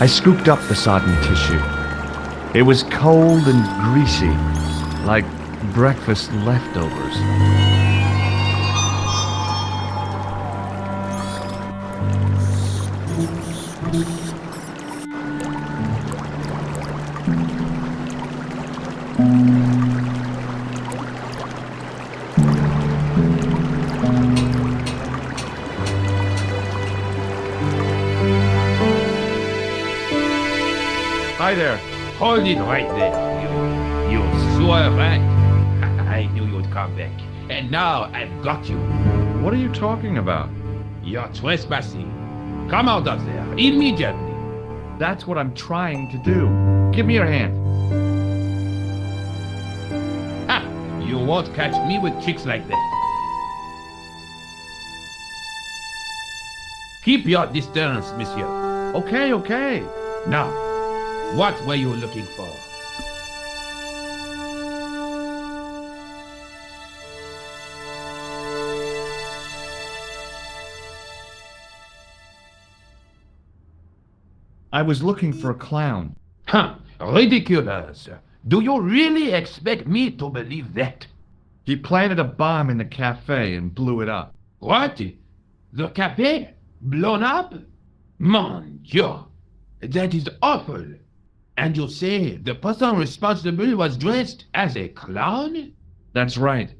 I scooped up the sodden tissue. It was cold and greasy, like breakfast leftovers. Hi there. Hold it right there. You sure right. I knew you'd come back. And now I've got you. What are you talking about? You're trespassing. Come out of there immediately. That's what I'm trying to do. Give me your hand. Ha! You won't catch me with tricks like that. Keep your distance, monsieur. Okay. Now, what were you looking for? I was looking for a clown. Huh, ridiculous. Do you really expect me to believe that? He planted a bomb in the cafe and blew it up. What? The cafe? Blown up? Mon Dieu, that is awful. And you say the person responsible was dressed as a clown? That's right.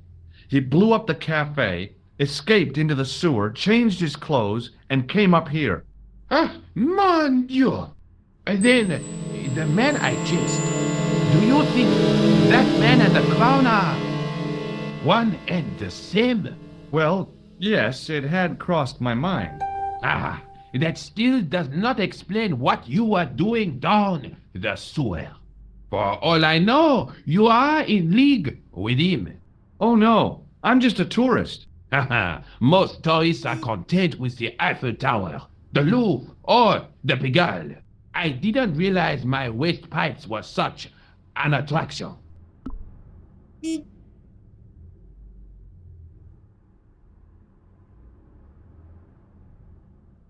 He blew up the cafe, escaped into the sewer, changed his clothes, and came up here. Ah, mon Dieu. Then, the man I chased, do you think that man and the clown are one and the same? Well, yes, it had crossed my mind. Ah, that still does not explain what you were doing down the sewer. For all I know, you are in league with him. Oh no, I'm just a tourist. Haha, most tourists are content with the Eiffel Tower, the Louvre, or the Pigalle. I didn't realize my waste pipes were such an attraction.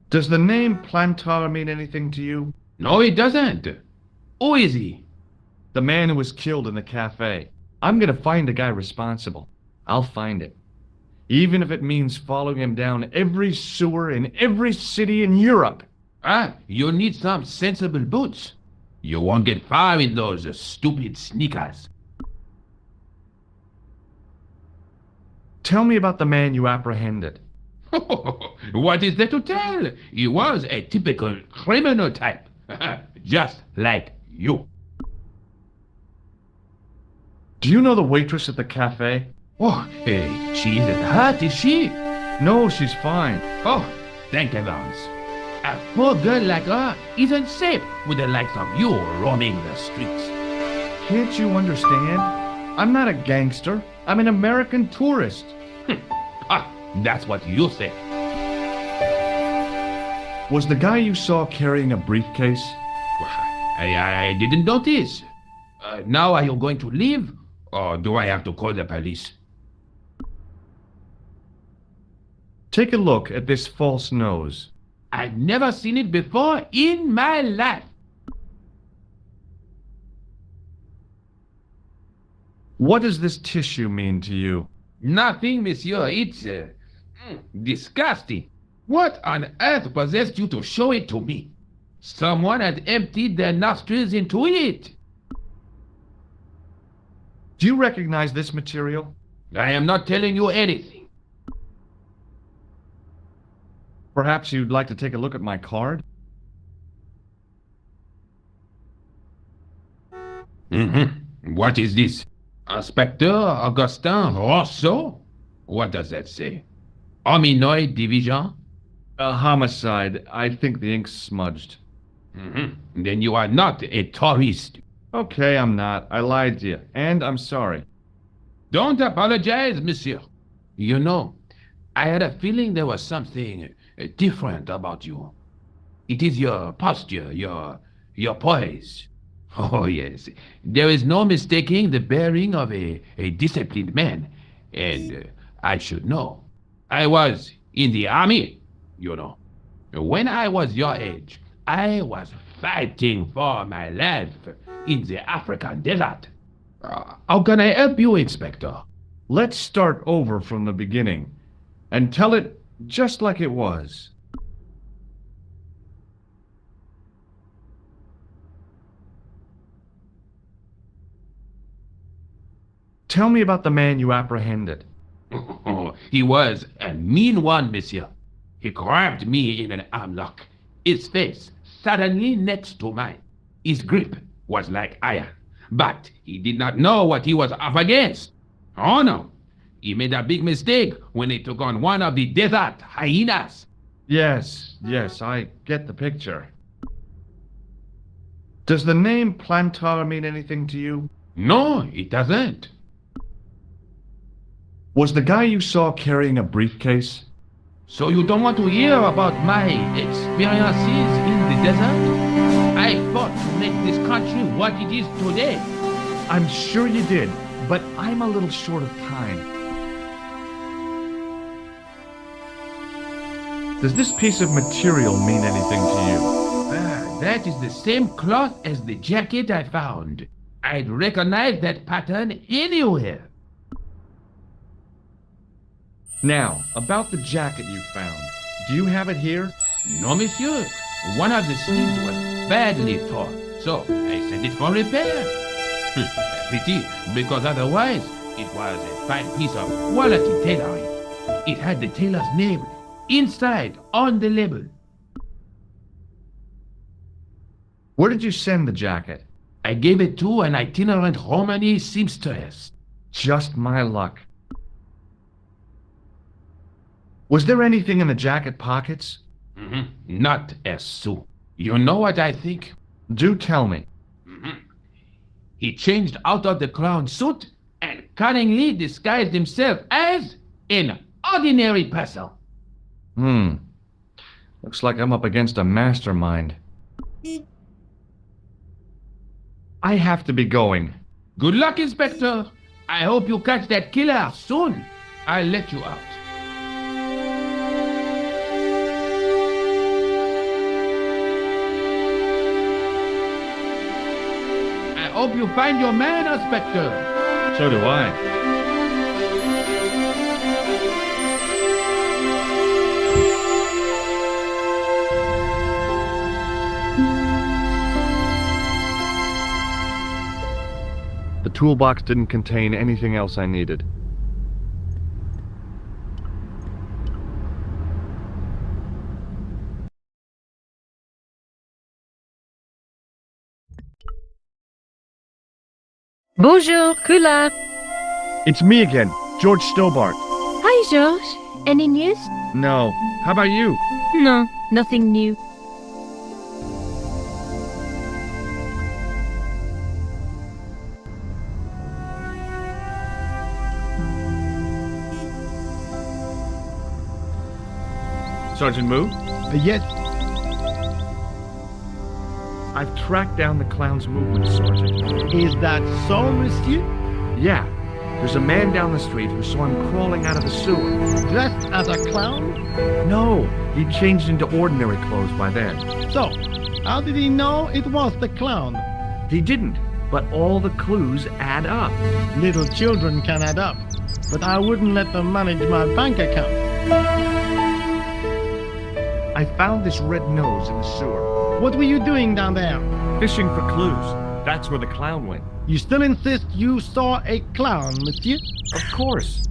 Does the name Plantar mean anything to you? No, it doesn't. Who is he? The man who was killed in the cafe. I'm gonna find the guy responsible. I'll find him. Even if it means following him down every sewer in every city in Europe. Ah, you need some sensible boots. You won't get far in those stupid sneakers. Tell me about the man you apprehended. What is there to tell? He was a typical criminal type. Just like you. Do you know the waitress at the cafe? Oh, hey, she isn't hurt, is she? No, she's fine. Oh, thank heavens. A poor girl like her isn't safe with the likes of you roaming the streets. Can't you understand? I'm not a gangster. I'm an American tourist. Ah, that's what you say. Was the guy you saw carrying a briefcase? I didn't notice. Now are you going to leave? Or do I have to call the police? Take a look at this false nose. I've never seen it before in my life. What does this tissue mean to you? Nothing, monsieur. It's disgusting. What on earth possessed you to show it to me? Someone had emptied their nostrils into it. Do you recognize this material? I am not telling you anything. Perhaps you'd like to take a look at my card? What is this? Inspector Augustin Rousseau? What does that say? Hominoid Division? A homicide. I think the ink's smudged. Then you are not a tourist. Okay, I'm not. I lied to you, and I'm sorry. Don't apologize, monsieur. You know, I had a feeling there was something different about you. It is your posture, your poise. Oh, yes. There is no mistaking the bearing of a disciplined man. And I should know. I was in the army, you know. When I was your age, I was fighting for my life in the African desert. How can I help you, Inspector? Let's start over from the beginning and tell it just like it was. Tell me about the man you apprehended. He was a mean one, monsieur. He grabbed me in an armlock, his face suddenly next to mine. His grip was like iron, but he did not know what he was up against. Oh no, he made a big mistake when he took on one of the desert hyenas. Yes, I get the picture. Does the name Plantar mean anything to you? No, it doesn't. Was the guy you saw carrying a briefcase? So you don't want to hear about my experiences in the desert? I fought to make this country what it is today. I'm sure you did, but I'm a little short of time. Does this piece of material mean anything to you? That is the same cloth as the jacket I found. I'd recognize that pattern anywhere. Now, about the jacket you found. Do you have it here? No, monsieur. One of the sleeves was badly torn, so I sent it for repair. Pity, because otherwise it was a fine piece of quality tailoring. It had the tailor's name inside on the label. Where did you send the jacket? I gave it to an itinerant Romany seamstress. Just my luck. Was there anything in the jacket pockets? Not a sou. You know what I think? Do tell me. He changed out of the clown suit and cunningly disguised himself as an ordinary person. Looks like I'm up against a mastermind. I have to be going. Good luck, Inspector. I hope you catch that killer soon. I'll let you out. I hope you find your man, Inspector. So do I. The toolbox didn't contain anything else I needed. Bonjour, Kula. It's me again, George Stobart. Hi, George. Any news? No. How about you? No, nothing new. Sergeant Moo? Yes, I've tracked down the clown's movements, Sergeant. is that so, monsieur? Yeah. There's a man down the street who saw him crawling out of the sewer. Dressed as a clown? No, he changed into ordinary clothes by then. So, how did he know it was the clown? He didn't, but all the clues add up. Little children can add up, but I wouldn't let them manage my bank account. I found this red nose in the sewer. What were you doing down there? Fishing for clues. That's where the clown went. You still insist you saw a clown, monsieur? Of course.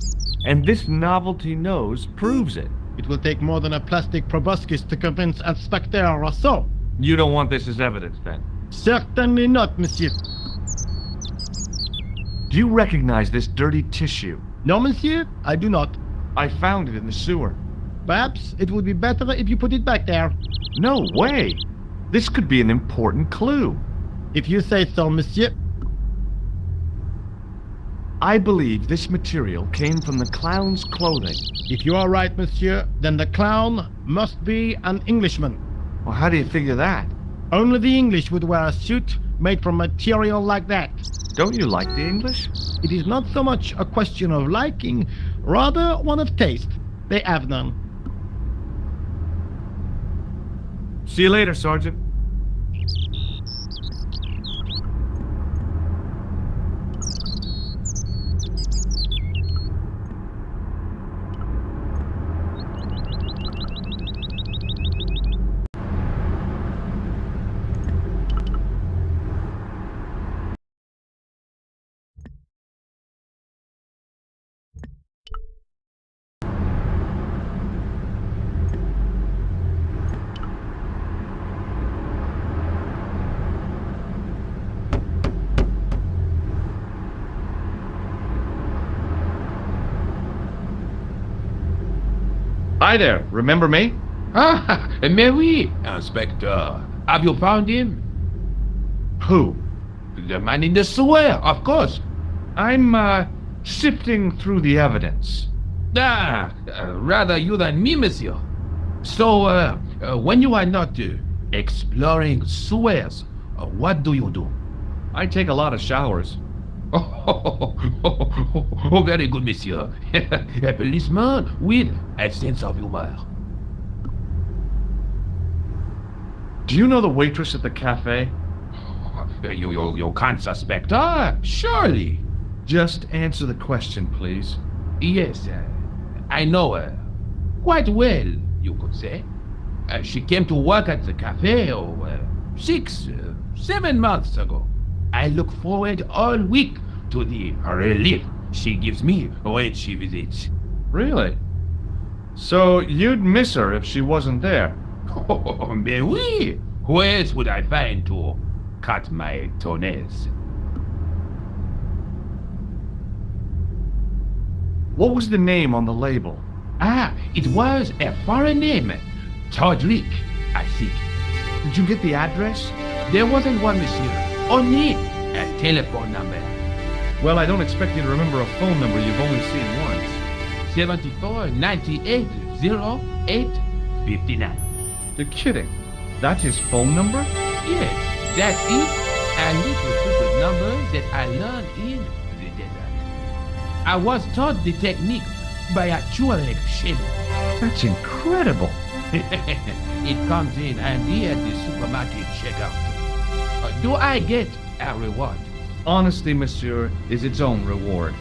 And this novelty nose proves it. It will take more than a plastic proboscis to convince Inspector Rousseau. You don't want this as evidence, then? Certainly not, monsieur. Do you recognize this dirty tissue? No, monsieur, I do not. I found it in the sewer. Perhaps it would be better if you put it back there. No way! This could be an important clue. If you say so, monsieur. I believe this material came from the clown's clothing. If you are right, monsieur, then the clown must be an Englishman. Well, how do you figure that? Only the English would wear a suit made from material like that. Don't you like the English? It is not so much a question of liking, rather one of taste. They have none. See you later, Sergeant. Hi there, remember me? Ah, mais oui, Inspector. Have you found him? Who? The man in the sewer, of course. I'm, sifting through the evidence. Rather you than me, monsieur. So, when you are not exploring sewers, what do you do? I take a lot of showers. Oh, very good, monsieur. A policeman with a sense of humor. Do you know the waitress at the cafe? You can't suspect her, surely. Just answer the question, please. Yes, I know her. Quite well, you could say. She came to work at the cafe 7 months ago. I look forward all week to the relief she gives me when she visits. Really? So you'd miss her if she wasn't there? Oh, mais oui! Who else would I find to cut my toenails? What was the name on the label? It was a foreign name. Todrick, I think. Did you get the address? There wasn't one, monsieur. Only a telephone number. Well, I don't expect you to remember a phone number you've only seen once. 74 98 08 59. You're kidding. That's his phone number? Yes, that's it. A little secret number that I learned in the desert. I was taught the technique by a Tuareg shaman. That's incredible. It comes in handy at the supermarket checkout. Do I get a reward? Honesty, monsieur, is its own reward.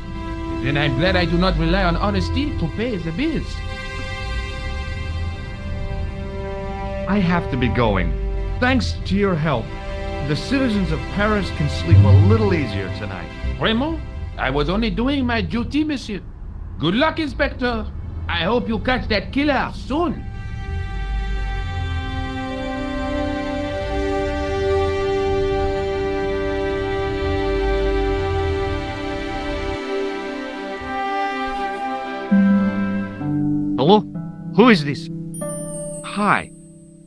Then I'm glad I do not rely on honesty to pay the bills. I have to be going. Thanks to your help, the citizens of Paris can sleep a little easier tonight. Raymond, I was only doing my duty, monsieur. Good luck, Inspector. I hope you catch that killer soon. Hello? Who is this? Hi.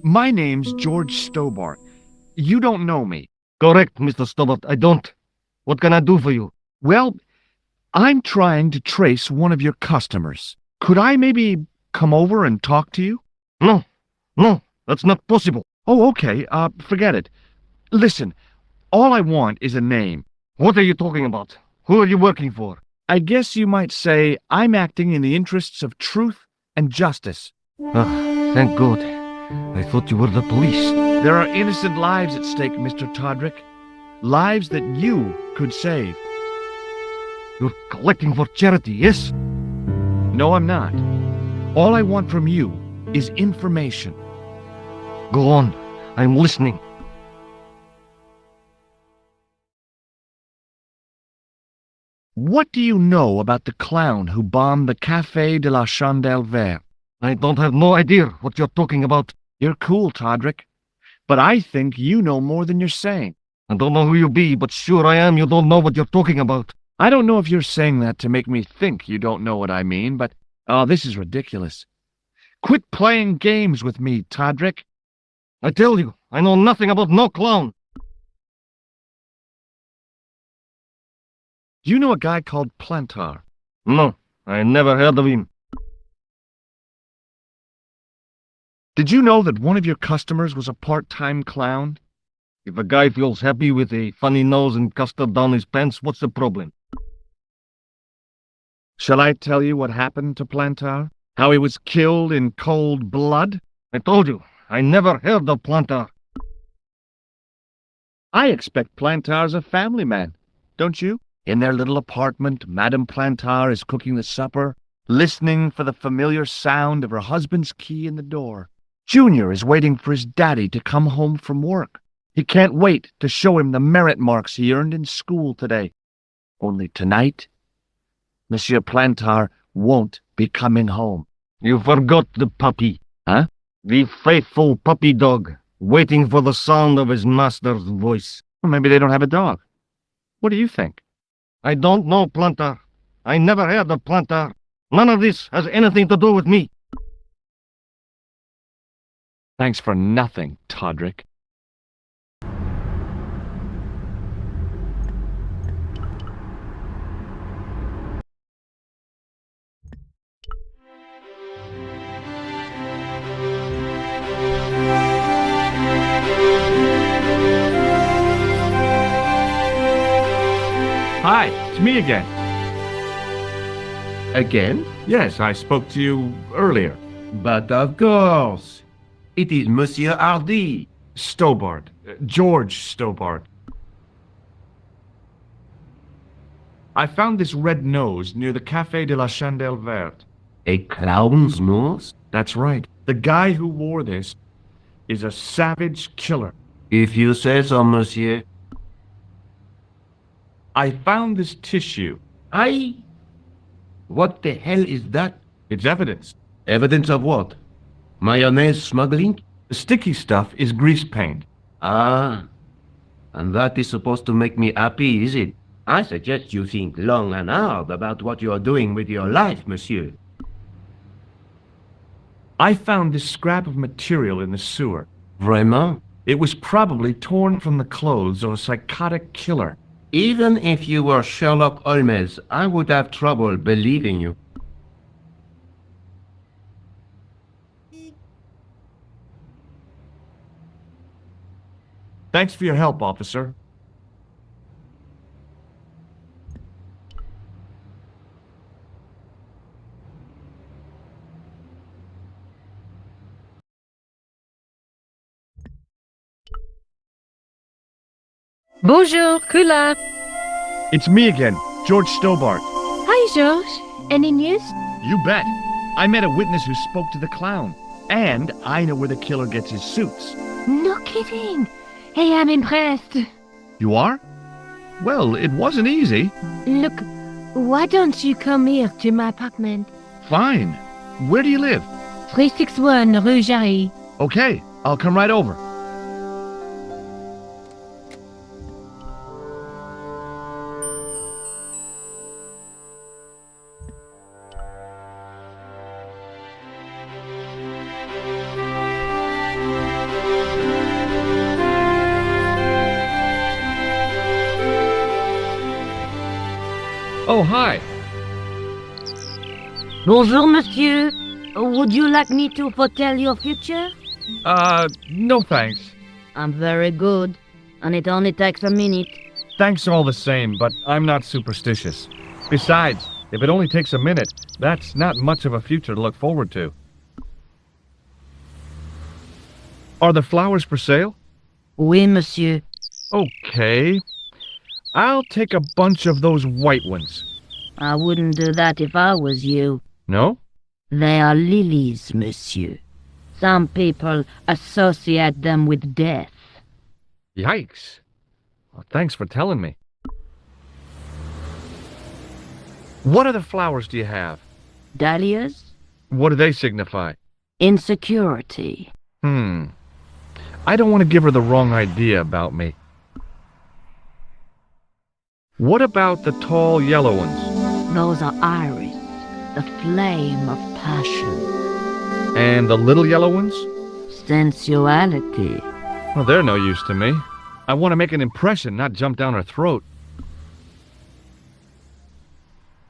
My name's George Stobart. You don't know me. Correct, Mr. Stobart. I don't. What can I do for you? Well, I'm trying to trace one of your customers. Could I maybe come over and talk to you? No, that's not possible. Oh, okay. Forget it. Listen, all I want is a name. What are you talking about? Who are you working for? I guess you might say I'm acting in the interests of truth and justice. Thank God. I thought you were the police. There are innocent lives at stake, Mr. Todrick. Lives that you could save. You're collecting for charity, yes? No, I'm not. All I want from you is information. Go on. I'm listening. What do you know about the clown who bombed the Café de la Chandelle Verte? I don't have no idea what you're talking about. You're cool, Todrick. But I think you know more than you're saying. I don't know who you be, but sure I am you don't know what you're talking about. I don't know if you're saying that to make me think you don't know what I mean, but... Oh, this is ridiculous. Quit playing games with me, Todrick. I tell you, I know nothing about no clown. Do you know a guy called Plantar? No, I never heard of him. Did you know that one of your customers was a part-time clown? If a guy feels happy with a funny nose and custard down his pants, what's the problem? Shall I tell you what happened to Plantar? How he was killed in cold blood? I told you, I never heard of Plantar. I expect Plantar's a family man, don't you? In their little apartment, Madame Plantar is cooking the supper, listening for the familiar sound of her husband's key in the door. Junior is waiting for his daddy to come home from work. He can't wait to show him the merit marks he earned in school today. Only tonight, Monsieur Plantar won't be coming home. You forgot the puppy. Huh? The faithful puppy dog, waiting for the sound of his master's voice. Well, maybe they don't have a dog. What do you think? I don't know, Plantar. I never heard of Plantar. None of this has anything to do with me. Thanks for nothing, Todrick. Hi, it's me again. Again? Yes, I spoke to you earlier. But of course. It is Monsieur Hardy. Stobart. George Stobart. I found this red nose near the Café de la Chandelle Verte. A clown's nose? That's right. The guy who wore this is a savage killer. If you say so, monsieur. I found this tissue. What the hell is that? It's evidence. Evidence of what? Mayonnaise smuggling? The sticky stuff is grease paint. Ah, and that is supposed to make me happy, is it? I suggest you think long and hard about what you are doing with your life, monsieur. I found this scrap of material in the sewer. Vraiment? It was probably torn from the clothes of a psychotic killer. Even if you were Sherlock Holmes, I would have trouble believing you. Thanks for your help, officer. Bonjour, Kulak. It's me again, George Stobart. Hi, George. Any news? You bet. I met a witness who spoke to the clown. And I know where the killer gets his suits. No kidding. Hey, I'm impressed. You are? Well, it wasn't easy. Look, why don't you come here to my apartment? Fine. Where do you live? 361 Rue Jarry. Okay, I'll come right over. Oh, hi. Bonjour, monsieur. Would you like me to foretell your future? No thanks. I'm very good, and it only takes a minute. Thanks all the same, but I'm not superstitious. Besides, if it only takes a minute, that's not much of a future to look forward to. Are the flowers for sale? Oui, monsieur. Okay. I'll take a bunch of those white ones. I wouldn't do that if I was you. No? They are lilies, monsieur. Some people associate them with death. Yikes. Well, thanks for telling me. What other flowers do you have? Dahlias? What do they signify? Insecurity. I don't want to give her the wrong idea about me. What about the tall yellow ones? Those are iris, the flame of passion. And the little yellow ones? Sensuality. Well, they're no use to me. I want to make an impression, not jump down her throat.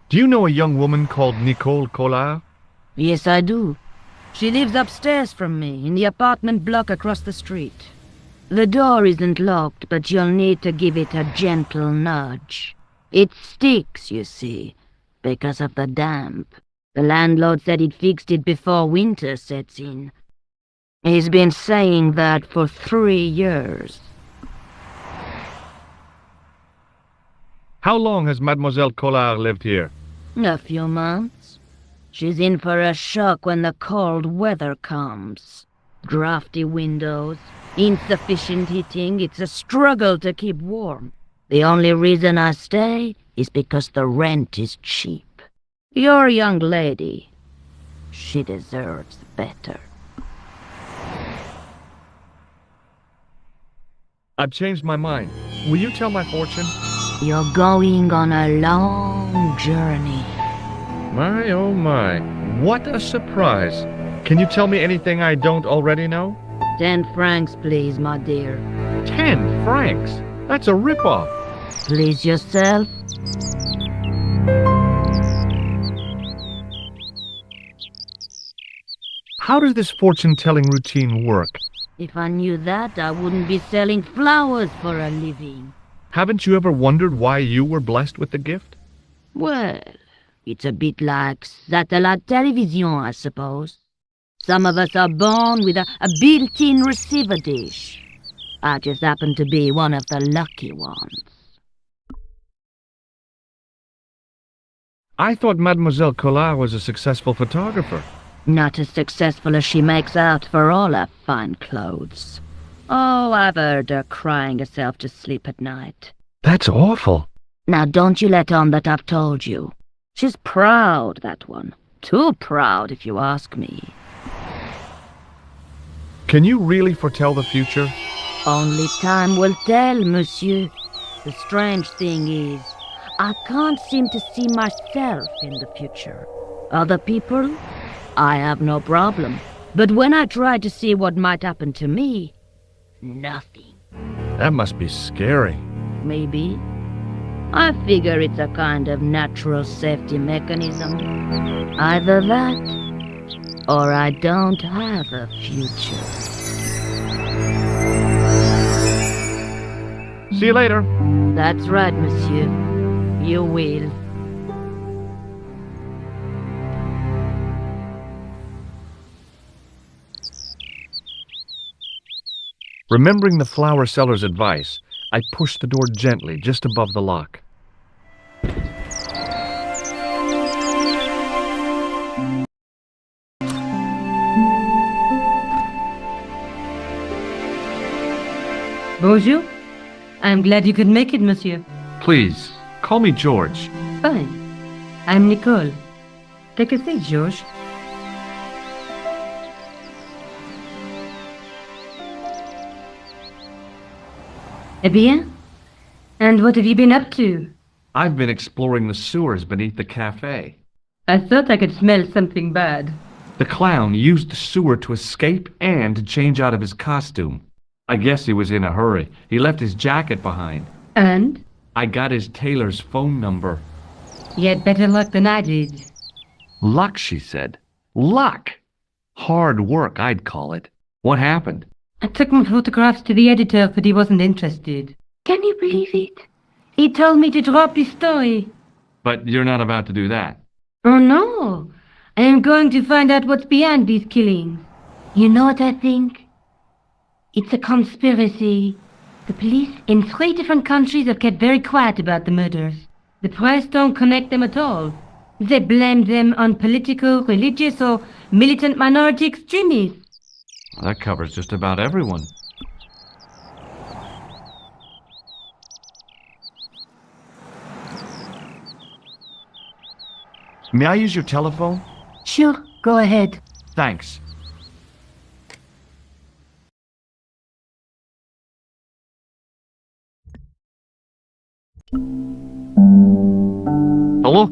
Do you know a young woman called Nicole Collard? Yes, I do. She lives upstairs from me, in the apartment block across the street. The door isn't locked, but you'll need to give it a gentle nudge. It sticks, you see, because of the damp. The landlord said he'd fixed it before winter sets in. He's been saying that for 3 years. How long has Mademoiselle Collard lived here? A few months. She's in for a shock when the cold weather comes. Drafty windows, insufficient heating, it's a struggle to keep warm. The only reason I stay is because the rent is cheap. You're a young lady. She deserves better. I've changed my mind. Will you tell my fortune? You're going on a long journey. My, oh my. What a surprise. Can you tell me anything I don't already know? 10 francs, please, my dear. 10 francs? That's a rip-off. Please yourself. How does this fortune-telling routine work? If I knew that, I wouldn't be selling flowers for a living. Haven't you ever wondered why you were blessed with the gift? Well, it's a bit like satellite television, I suppose. Some of us are born with a built-in receiver dish. I just happen to be one of the lucky ones. I thought Mademoiselle Collard was a successful photographer. Not as successful as she makes out for all her fine clothes. Oh, I've heard her crying herself to sleep at night. That's awful. Now don't you let on that I've told you. She's proud, that one. Too proud, if you ask me. Can you really foretell the future? Only time will tell, monsieur. The strange thing is, I can't seem to see myself in the future. Other people, I have no problem. But when I try to see what might happen to me, nothing. That must be scary. Maybe. I figure it's a kind of natural safety mechanism. Either that, or I don't have a future. See you later. That's right, monsieur. You will. Remembering the flower seller's advice, I pushed the door gently just above the lock. Bonjour. I'm glad you could make it, monsieur. Please, call me George. Fine. I'm Nicole. Take a seat, George. Eh bien? And what have you been up to? I've been exploring the sewers beneath the cafe. I thought I could smell something bad. The clown used the sewer to escape and to change out of his costume. I guess he was in a hurry. He left his jacket behind. And? I got his tailor's phone number. You had better luck than I did. Luck, she said. Luck! Hard work, I'd call it. What happened? I took my photographs to the editor, but he wasn't interested. Can you believe it? He told me to drop his story. But you're not about to do that. Oh no! I am going to find out what's behind these killings. You know what I think? It's a conspiracy. The police in 3 different countries have kept very quiet about the murders. The press don't connect them at all. They blame them on political, religious, or militant minority extremists. Well, that covers just about everyone. May I use your telephone? Sure, go ahead. Thanks. Hello?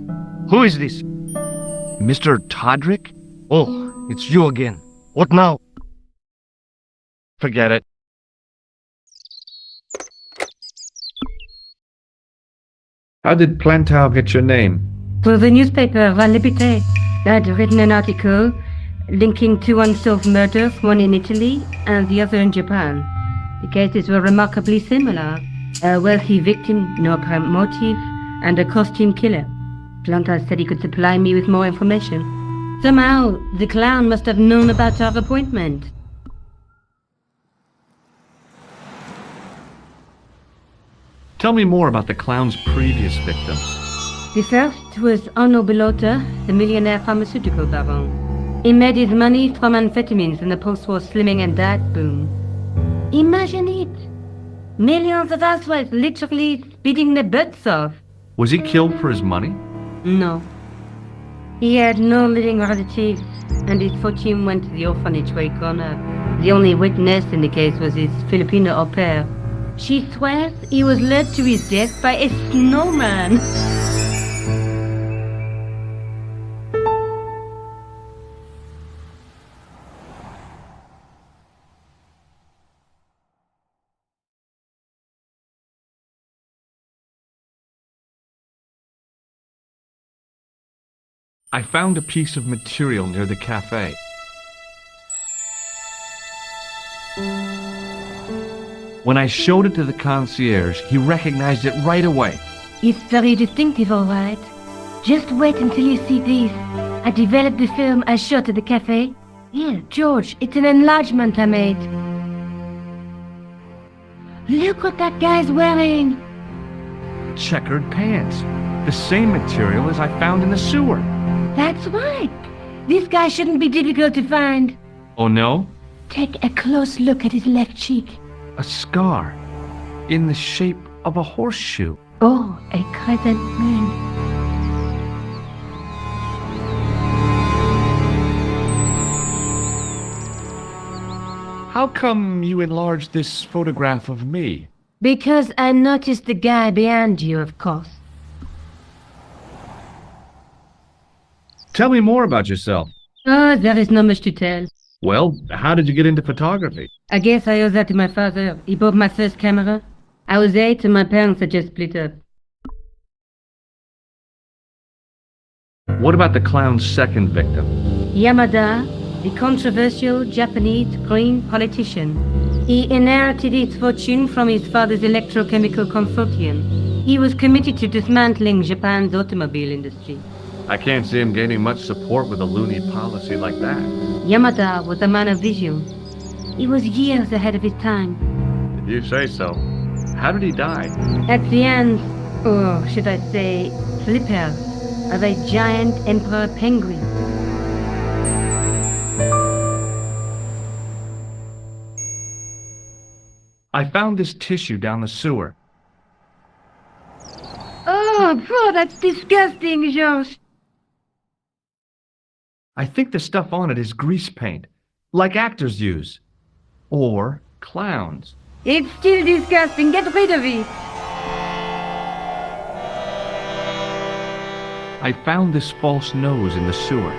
Who is this? Mr. Todrick? Oh, it's you again. What now? Forget it. How did Plantow get your name? For the newspaper, La Liberté, I'd written an article linking 2 unsolved murders, one in Italy and the other in Japan. The cases were remarkably similar. A wealthy victim, no apparent motive, and a costume killer. Planta said he could supply me with more information. Somehow, the clown must have known about our appointment. Tell me more about the clown's previous victims. The first was Arno Bellotta, the millionaire pharmaceutical baron. He made his money from amphetamines in the post-war slimming and diet boom. Imagine it! Millions of housewives literally speeding their butts off. Was he killed for his money? No. He had no living relatives, and his fortune went to the orphanage where he grown up. The only witness in the case was his Filipino au pair. She swears he was led to his death by a snowman. I found a piece of material near the cafe. When I showed it to the concierge, he recognized it right away. It's very distinctive, all right. Just wait until you see this. I developed the film I shot at the cafe. Here, George, it's an enlargement I made. Look what that guy's wearing. Checkered pants. The same material as I found in the sewer. That's right. This guy shouldn't be difficult to find. Oh no? Take a close look at his left cheek. A scar. In the shape of a horseshoe. Oh, a crescent moon. How come you enlarged this photograph of me? Because I noticed the guy behind you, of course. Tell me more about yourself. Oh, there is not much to tell. Well, how did you get into photography? I guess I owe that to my father. He bought my first camera. I was 8 and my parents had just split up. What about the clown's second victim? Yamada, the controversial Japanese green politician. He inherited his fortune from his father's electrochemical consortium. He was committed to dismantling Japan's automobile industry. I can't see him gaining much support with a loony policy like that. Yamada was a man of vision. He was years ahead of his time. Did you say so? How did he die? At the hands, or should I say, flippers, of a giant emperor penguin. I found this tissue down the sewer. Oh, bro, that's disgusting, George. I think the stuff on it is grease paint, like actors use. Or clowns. It's still disgusting. Get rid of it. I found this false nose in the sewer.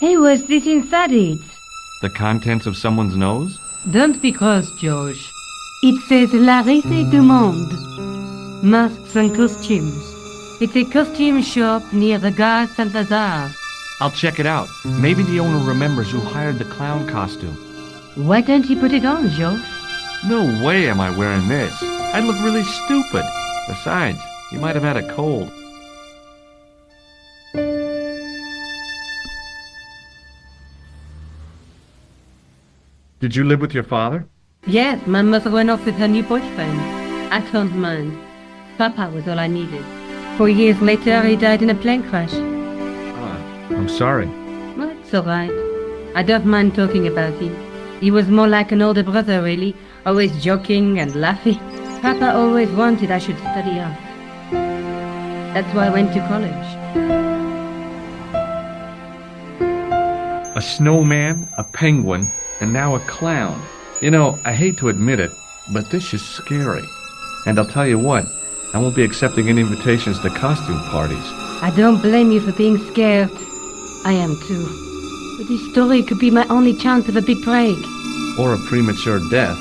Hey, what's this inside it? The contents of someone's nose? Don't be cross, George. It says La Rite du Monde. Masks and costumes. It's a costume shop near the Gare Saint-Lazare. I'll check it out. Maybe the owner remembers who hired the clown costume. Why don't you put it on, George? No way am I wearing this. I'd look really stupid. Besides, you might have had a cold. Did you live with your father? Yes, my mother went off with her new boyfriend. I don't mind. Papa was all I needed. 4 years later, he died in a plane crash. I'm sorry. Well, it's all right. I don't mind talking about him. He was more like an older brother, really, always joking and laughing. Papa always wanted I should study art. That's why I went to college. A snowman, a penguin, and now a clown. You know, I hate to admit it, but this is scary. And I'll tell you what, I won't be accepting any invitations to costume parties. I don't blame you for being scared. I am too. But this story could be my only chance of a big break. Or a premature death.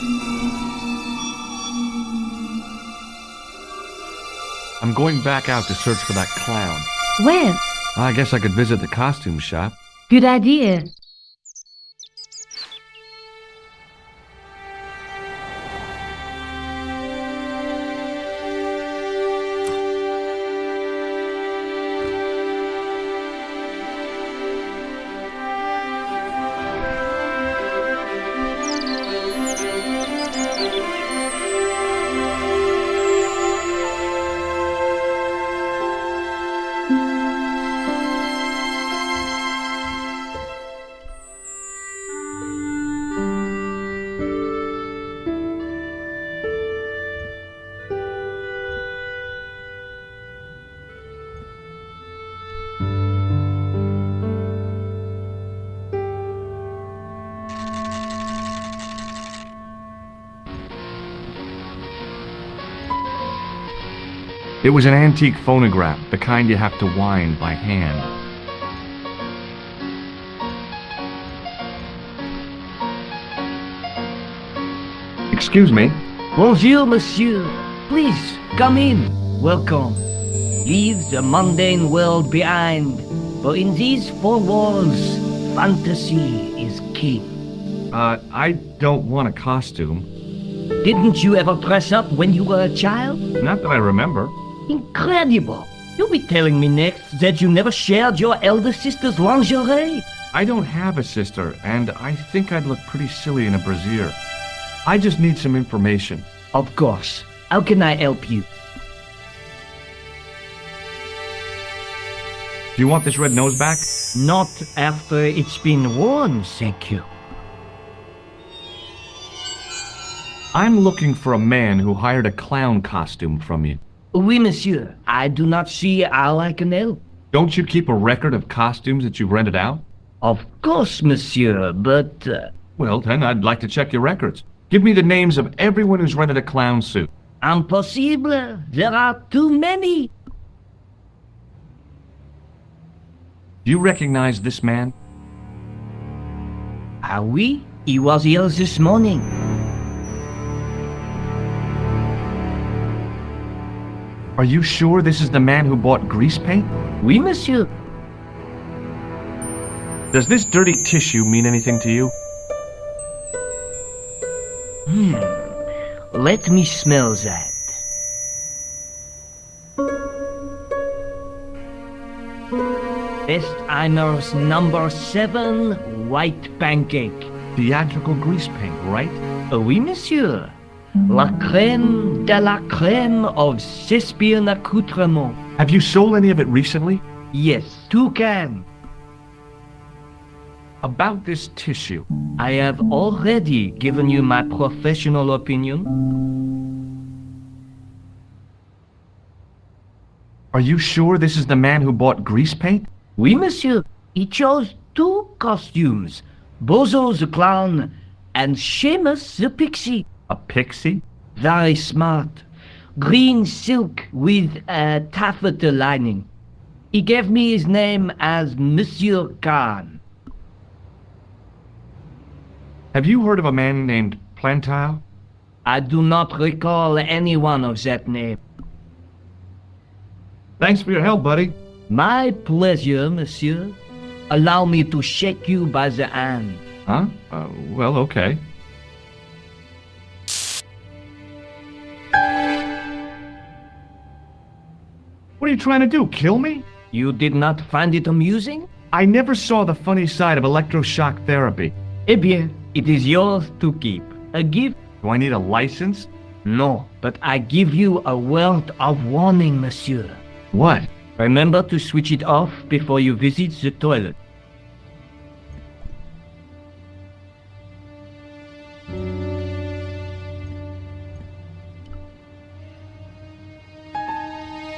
I'm going back out to search for that clown. Where? I guess I could visit the costume shop. Good idea. It was an antique phonograph, the kind you have to wind by hand. Excuse me. Bonjour, monsieur. Please, come in. Welcome. Leave the mundane world behind, for in these four walls, fantasy is king. I don't want a costume. Didn't you ever dress up when you were a child? Not that I remember. Incredible! You'll be telling me next that you never shared your elder sister's lingerie. I don't have a sister, and I think I'd look pretty silly in a brassiere. I just need some information. Of course. How can I help you? Do you want this red nose back? Not after it's been worn, thank you. I'm looking for a man who hired a clown costume from you. Oui, monsieur. I do not see how I can help. Don't you keep a record of costumes that you've rented out? Of course, monsieur, but... Well, then I'd like to check your records. Give me the names of everyone who's rented a clown suit. Impossible. There are too many. Do you recognize this man? Ah oui? He was here this morning. Are you sure this is the man who bought grease paint? Oui, monsieur. Does this dirty tissue mean anything to you? Let me smell that. Bestheimer's number 7 white pancake. Theatrical grease paint, right? Oui, monsieur. La crème de la crème of Thespian accoutrement. Have you sold any of it recently? Yes, 2 cans. About this tissue. I have already given you my professional opinion. Are you sure this is the man who bought grease paint? Oui, monsieur. He chose 2 costumes. Bozo the clown and Seamus the pixie. A pixie? Very smart. Green silk with a taffeta lining. He gave me his name as Monsieur Khan. Have you heard of a man named Plantaire? I do not recall anyone of that name. Thanks for your help, buddy. My pleasure, monsieur. Allow me to shake you by the hand. Huh? Well, okay. What are you trying to do, kill me? You did not find it amusing? I never saw the funny side of electroshock therapy. Eh bien, it is yours to keep. A gift? Do I need a license? No, but I give you a word of warning, monsieur. What? Remember to switch it off before you visit the toilet.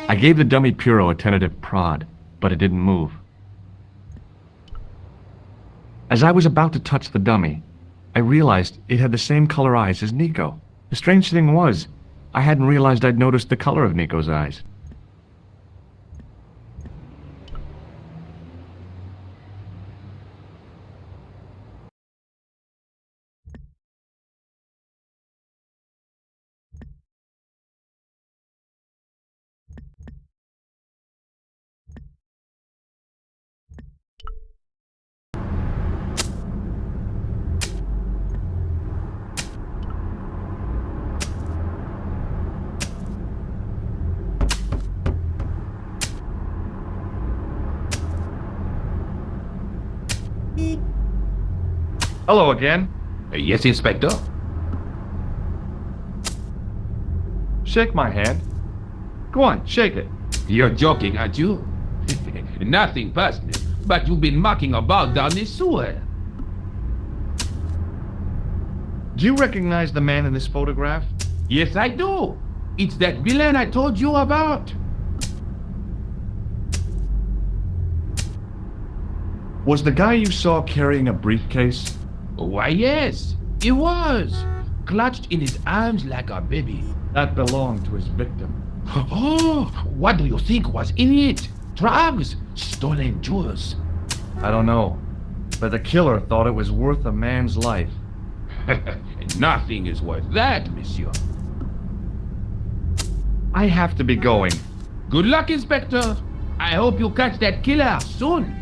I gave the dummy Puro a tentative prod, but it didn't move. As I was about to touch the dummy, I realized it had the same color eyes as Nico. The strange thing was, I hadn't realized I'd noticed the color of Nico's eyes. Hello again. Yes, Inspector. Shake my hand. Go on, shake it. You're joking, aren't you? Nothing personal, but you've been mucking about down the sewer. Do you recognize the man in this photograph? Yes, I do. It's that villain I told you about. Was the guy you saw carrying a briefcase? Why, yes, he was. Clutched in his arms like a baby. That belonged to his victim. Oh, what do you think was in it? Drugs? Stolen jewels? I don't know, but the killer thought it was worth a man's life. Nothing is worth that, monsieur. I have to be going. Good luck, Inspector. I hope you catch that killer soon.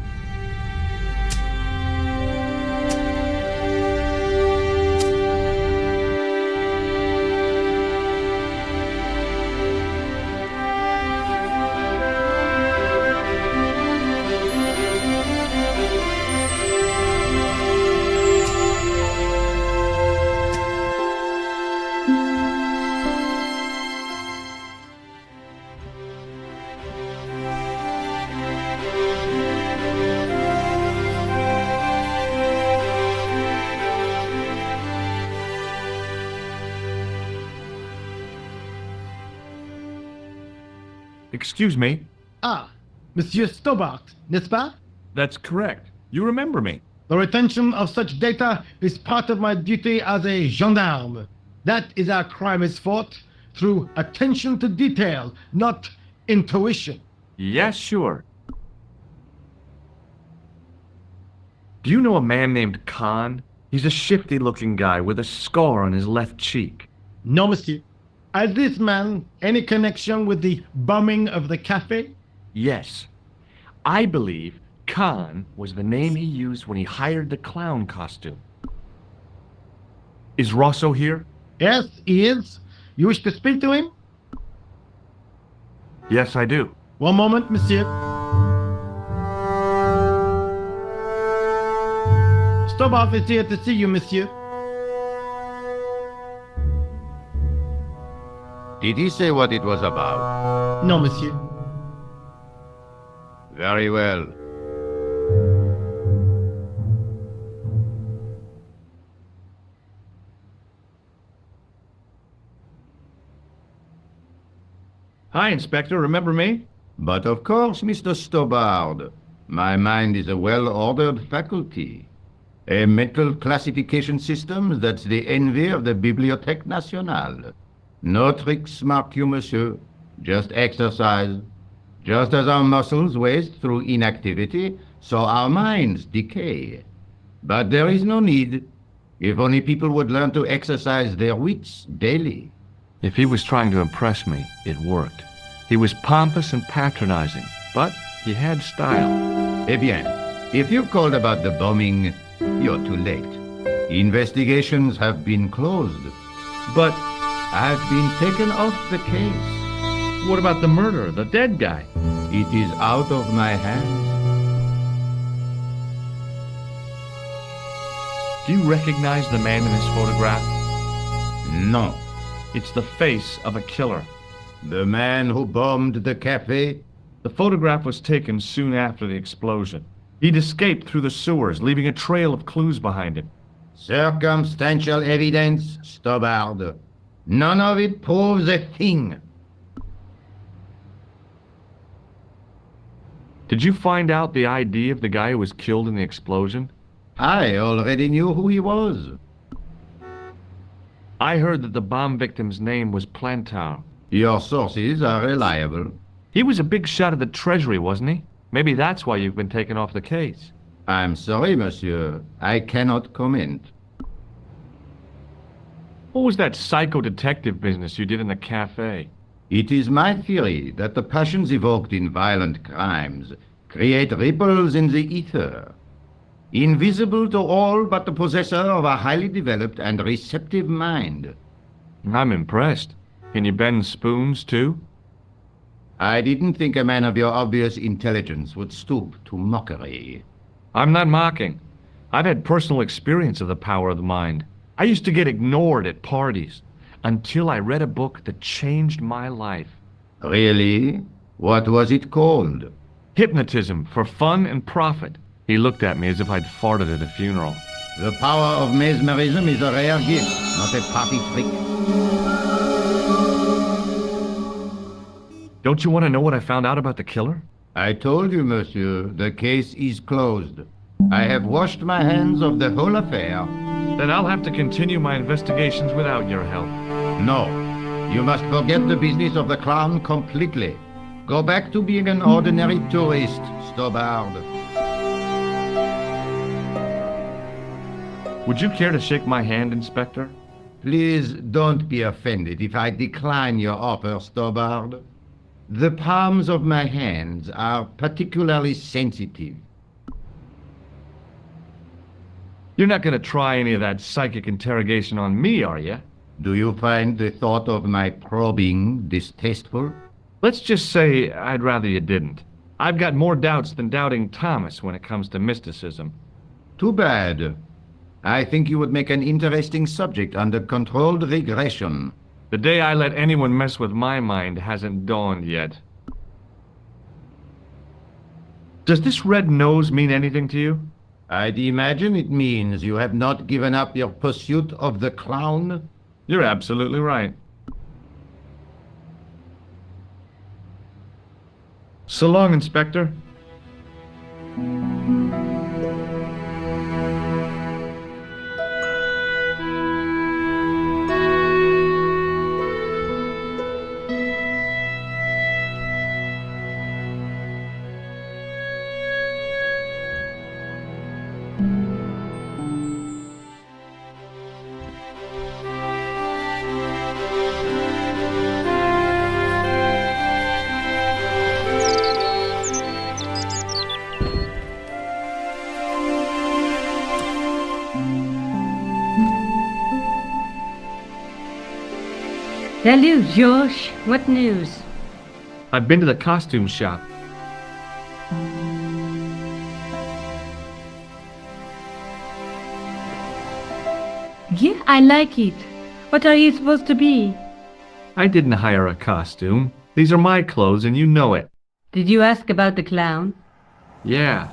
Excuse me. Ah, Monsieur Stobart, n'est-ce pas? That's correct. You remember me. The retention of such data is part of my duty as a gendarme. That is how crime is fought, through attention to detail, not intuition. Yes, sure. Do you know a man named Khan? He's a shifty-looking guy with a scar on his left cheek. No, monsieur. Has this man any connection with the bombing of the cafe? Yes. I believe Khan was the name he used when he hired the clown costume. Is Rosso here? Yes, he is. You wish to speak to him? Yes, I do. One moment, monsieur. Stobart is here to see you, monsieur. Did he say what it was about? No, monsieur. Very well. Hi, Inspector. Remember me? But of course, Mr. Stobart. My mind is a well-ordered faculty. A mental classification system that's the envy of the Bibliothèque Nationale. No tricks mark you, monsieur. Just exercise. Just as our muscles waste through inactivity, so our minds decay. But there is no need. If only people would learn to exercise their wits daily. If he was trying to impress me, it worked. He was pompous and patronizing, but he had style. Eh bien, if you called about the bombing, you're too late. Investigations have been closed. But I've been taken off the case. what about the murderer, the dead guy? It is out of my hands. Do you recognize the man in this photograph? No. It's the face of a killer. The man who bombed the cafe? The photograph was taken soon after the explosion. He'd escaped through the sewers, leaving a trail of clues behind him. Circumstantial evidence, Stobart. None of it proves a thing. Did you find out the ID of the guy who was killed in the explosion? I already knew who he was. I heard that the bomb victim's name was Plantar. Your sources are reliable. He was a big shot at the Treasury, wasn't he? Maybe that's why you've been taken off the case. I'm sorry, monsieur. I cannot comment. What was that psycho-detective business you did in the cafe? It is my theory that the passions evoked in violent crimes create ripples in the ether, invisible to all but the possessor of a highly developed and receptive mind. I'm impressed. Can you bend spoons, too? I didn't think a man of your obvious intelligence would stoop to mockery. I'm not mocking. I've had personal experience of the power of the mind. I used to get ignored at parties until I read a book that changed my life. Really? What was it called? Hypnotism for Fun and Profit. He looked at me as if I'd farted at a funeral. The power of mesmerism is a rare gift, not a party trick. Don't you want to know what I found out about the killer? I told you, monsieur, the case is closed. I have washed my hands of the whole affair. Then I'll have to continue my investigations without your help. No, you must forget the business of the clown completely. Go back to being an ordinary tourist, Stobart. Would you care to shake my hand, Inspector? Please don't be offended if I decline your offer, Stobart. The palms of my hands are particularly sensitive. You're not going to try any of that psychic interrogation on me, are you? Do you find the thought of my probing distasteful? Let's just say I'd rather you didn't. I've got more doubts than doubting Thomas when it comes to mysticism. Too bad. I think you would make an interesting subject under controlled regression. The day I let anyone mess with my mind hasn't dawned yet. Does this red nose mean anything to you? I'd imagine it means you have not given up your pursuit of the clown. You're absolutely right. So long, Inspector. Salut, George. What news? I've been to the costume shop. Yeah, I like it. What are you supposed to be? I didn't hire a costume. These are my clothes and you know it. Did you ask about the clown? Yeah.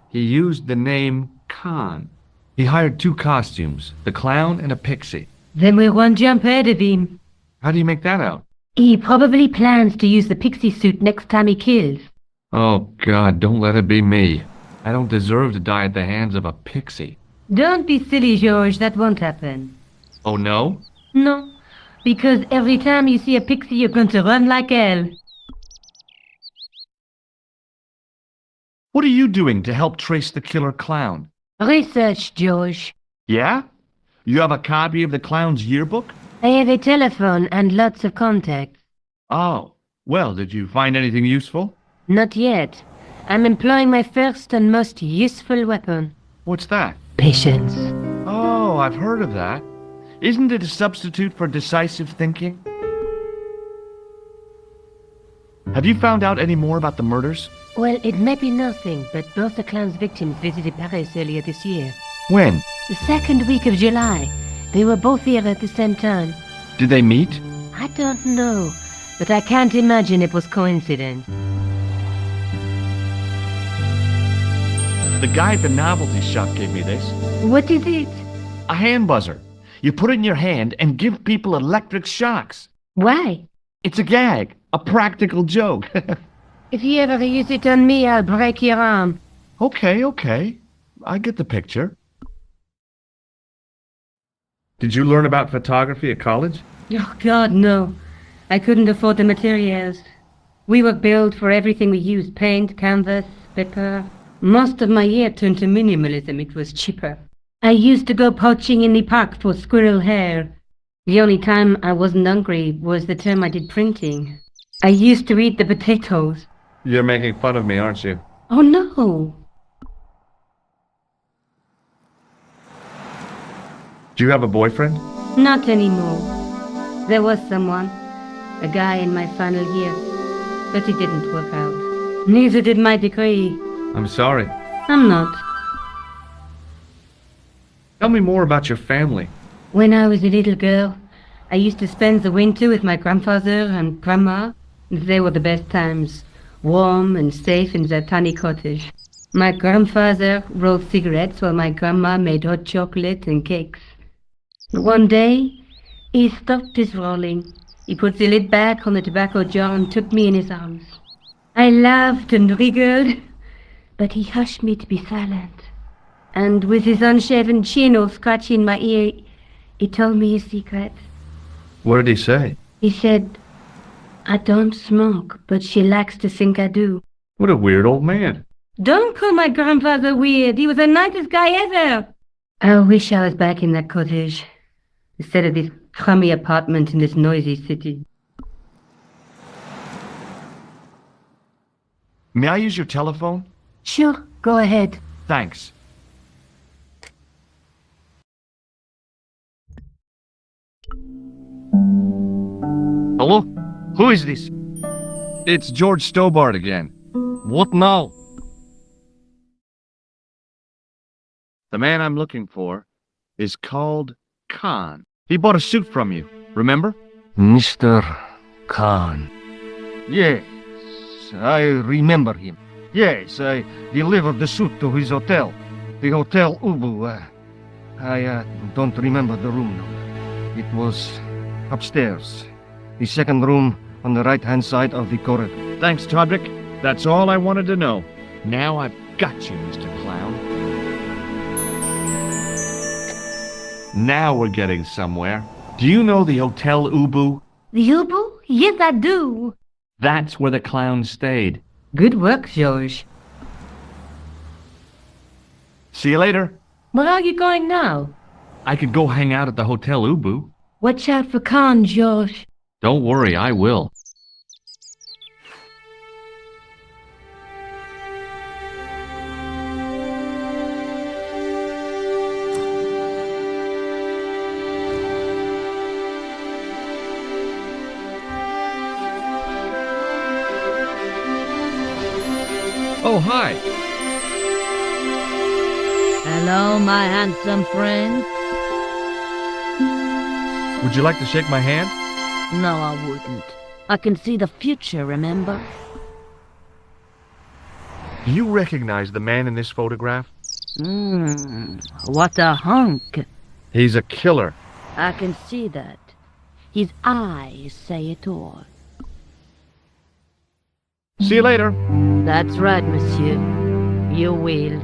He used the name Khan. He hired 2 costumes, the clown and a pixie. Then we're one jump ahead of him. How do you make that out? He probably plans to use the pixie suit next time he kills. Oh, God, don't let it be me. I don't deserve to die at the hands of a pixie. Don't be silly, George. That won't happen. Oh, no? No, because every time you see a pixie, you're going to run like hell. What are you doing to help trace the killer clown? Research, George. Yeah? You have a copy of the clown's yearbook? I have a telephone and lots of contacts. Oh, well, did you find anything useful? Not yet. I'm employing my first and most useful weapon. What's that? Patience. Oh, I've heard of that. Isn't it a substitute for decisive thinking? Have you found out any more about the murders? Well, it may be nothing, but both the clown's victims visited Paris earlier this year. When? The second week of July. They were both here at the same time. Did they meet? I don't know, but I can't imagine it was coincidence. The guy at the novelty shop gave me this. What is it? A hand buzzer. You put it in your hand and give people electric shocks. Why? It's a gag, a practical joke. If you ever use it on me, I'll break your arm. Okay. I get the picture. Did you learn about photography at college? Oh, God, no. I couldn't afford the materials. We were billed for everything we used. Paint, canvas, paper. Most of my year turned to minimalism. It was cheaper. I used to go poaching in the park for squirrel hair. The only time I wasn't hungry was the term I did printing. I used to eat the potatoes. You're making fun of me, aren't you? Oh, no. Do you have a boyfriend? Not anymore. There was someone. A guy in my final year. But it didn't work out. Neither did my degree. I'm sorry. I'm not. Tell me more about your family. When I was a little girl, I used to spend the winter with my grandfather and grandma. They were the best times. Warm and safe in their tiny cottage. My grandfather rolled cigarettes while my grandma made hot chocolate and cakes. One day, he stopped his rolling. He put the lid back on the tobacco jar and took me in his arms. I laughed and wriggled, but he hushed me to be silent. And with his unshaven chin all scratchy in my ear, he told me his secret. What did he say? He said, I don't smoke, but she likes to think I do. What a weird old man. Don't call my grandfather weird. He was the nicest guy ever. I wish I was back in that cottage, instead of this crummy apartment in this noisy city. May I use your telephone? Sure, go ahead. Thanks. Hello? Who is this? It's George Stobart again. What now? The man I'm looking for is called Khan. He bought a suit from you, remember? Mr. Khan. Yes, I remember him. Yes, I delivered the suit to his hotel. The Hotel Ubu. I don't remember the room number. It was upstairs. The second room on the right-hand side of the corridor. Thanks, Todrick. That's all I wanted to know. Now I've got you, Mr. Clown. Now we're getting somewhere. Do you know the Hotel Ubu? The Ubu? Yes, I do. That's where the clown stayed. Good work, George. See you later. Where are you going now? I could go hang out at the Hotel Ubu. Watch out for Khan, George. Don't worry, I will. Oh, hi. Hello, my handsome friend. Would you like to shake my hand? No, I wouldn't. I can see the future, remember? Do you recognize the man in this photograph? What a hunk. He's a killer. I can see that. His eyes say it all. See you later. That's right, monsieur. You will.